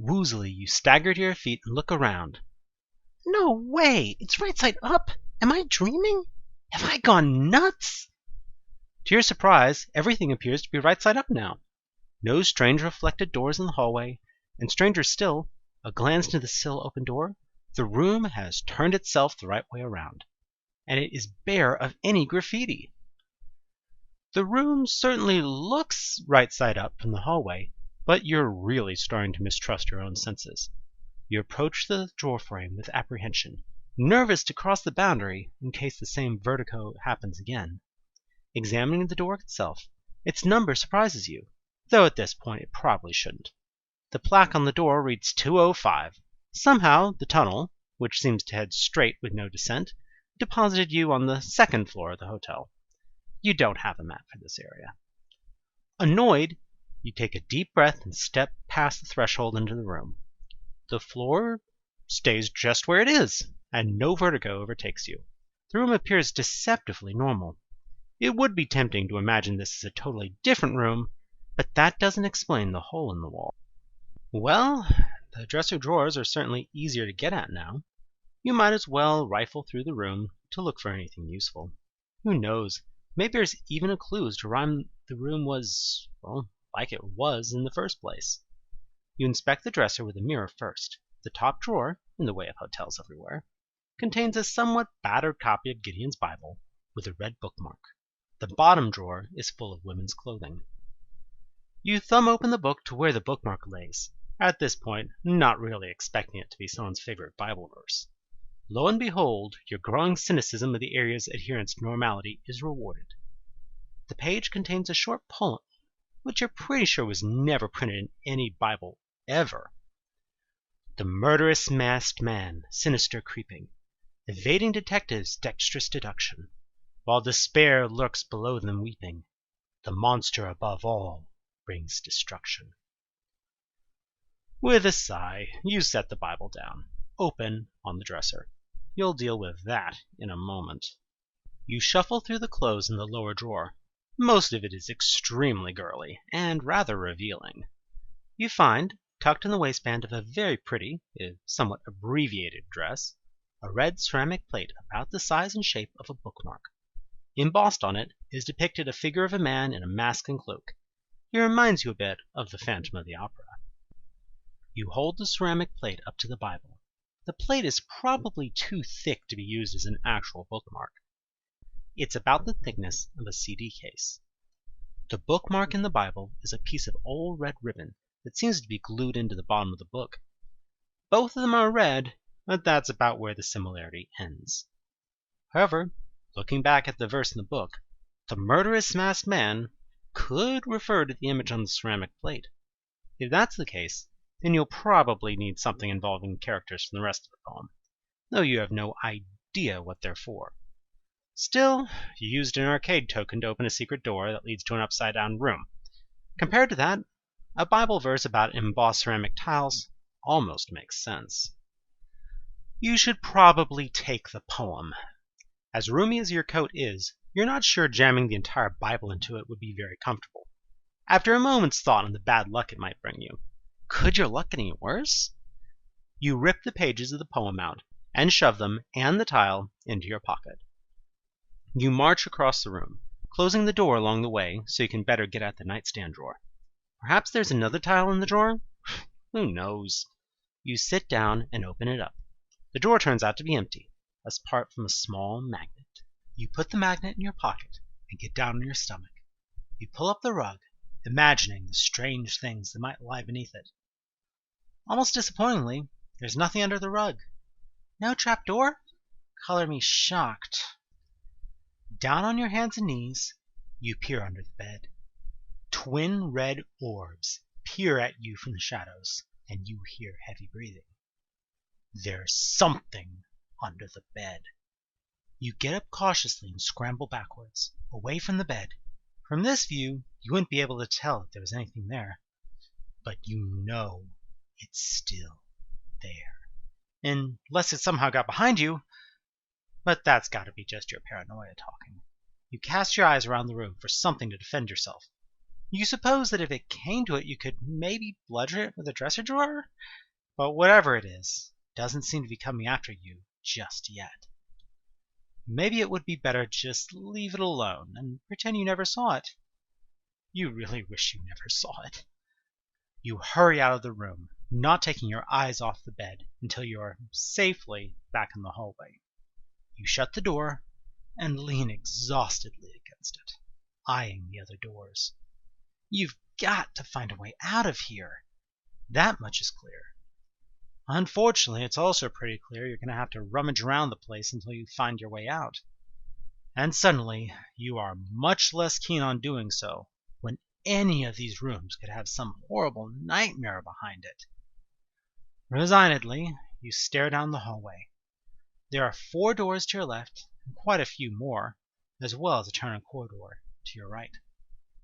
Woozily, you stagger to your feet and look around. No way! It's right side up! Am I dreaming? Have I gone nuts? To your surprise, everything appears to be right side up now. No strange reflected doors in the hallway, and stranger still, a glance into the still open door, the room has turned itself the right way around, and it is bare of any graffiti. The room certainly looks right side up from the hallway, but you're really starting to mistrust your own senses. You approach the drawer frame with apprehension, nervous to cross the boundary in case the same vertigo happens again. Examining the door itself, its number surprises you, though at this point it probably shouldn't. The plaque on the door reads 205. Somehow the tunnel, which seems to head straight with no descent, deposited you on the second floor of the hotel. You don't have a map for this area. Annoyed, you take a deep breath and step past the threshold into the room. The floor stays just where it is, and no vertigo overtakes you. The room appears deceptively normal. It would be tempting to imagine this is a totally different room, but that doesn't explain the hole in the wall. Well, the dresser drawers are certainly easier to get at now. You might as well rifle through the room to look for anything useful. Who knows? Maybe there's even a clue to rhyme the room was, well, like it was in the first place. You inspect the dresser with a mirror first. The top drawer, in the way of hotels everywhere, contains a somewhat battered copy of Gideon's Bible with a red bookmark. The bottom drawer is full of women's clothing. You thumb open the book to where the bookmark lays, at this point not really expecting it to be someone's favorite Bible verse. Lo and behold, your growing cynicism of the area's adherence to normality is rewarded. The page contains a short poem, which you're pretty sure was never printed in any Bible ever. The murderous masked man, sinister creeping, evading detectives' dexterous deduction, while despair lurks below them weeping. The monster above all brings destruction. With a sigh, you set the Bible down, open on the dresser. You'll deal with that in a moment. You shuffle through the clothes in the lower drawer. Most of it is extremely girly and rather revealing. You find, tucked in the waistband of a very pretty, if somewhat abbreviated dress, a red ceramic plate about the size and shape of a bookmark. Embossed on it is depicted a figure of a man in a mask and cloak. He reminds you a bit of the Phantom of the Opera. You hold the ceramic plate up to the Bible. The plate is probably too thick to be used as an actual bookmark. It's about the thickness of a CD case. The bookmark in the Bible is a piece of old red ribbon that seems to be glued into the bottom of the book. Both of them are red, but that's about where the similarity ends. However, looking back at the verse in the book, the murderous masked man could refer to the image on the ceramic plate. If that's the case, then you'll probably need something involving characters from the rest of the poem, though you have no idea what they're for. Still, you used an arcade token to open a secret door that leads to an upside-down room. Compared to that, a Bible verse about embossed ceramic tiles almost makes sense. You should probably take the poem. As roomy as your coat is, you're not sure jamming the entire Bible into it would be very comfortable. After a moment's thought on the bad luck it might bring you, could your luck get any worse? You rip the pages of the poem out and shove them and the tile into your pocket. You march across the room, closing the door along the way so you can better get at the nightstand drawer. Perhaps there's another tile in the drawer? Who knows? You sit down and open it up. The drawer turns out to be empty, apart from a small magnet. You put the magnet in your pocket and get down on your stomach. You pull up the rug, imagining the strange things that might lie beneath it. Almost disappointingly, there's nothing under the rug. No trapdoor? Color me shocked. Down on your hands and knees, you peer under the bed. Twin red orbs peer at you from the shadows, and you hear heavy breathing. There's something under the bed. You get up cautiously and scramble backwards, away from the bed. From this view, you wouldn't be able to tell if there was anything there. But you know it's still there. Unless it somehow got behind you. But that's got to be just your paranoia talking. You cast your eyes around the room for something to defend yourself. You suppose that if it came to it you could maybe bludgeon it with a dresser drawer? But whatever it is, it doesn't seem to be coming after you just yet. Maybe it would be better to just leave it alone and pretend you never saw it. You really wish you never saw it. You hurry out of the room, not taking your eyes off the bed until you are safely back in the hallway. You shut the door and lean exhaustedly against it, eyeing the other doors. You've got to find a way out of here. That much is clear. Unfortunately, it's also pretty clear you're going to have to rummage around the place until you find your way out. And suddenly, you are much less keen on doing so when any of these rooms could have some horrible nightmare behind it. Resignedly, you stare down the hallway. There are 4 doors to your left, and quite a few more, as well as a turning corridor to your right.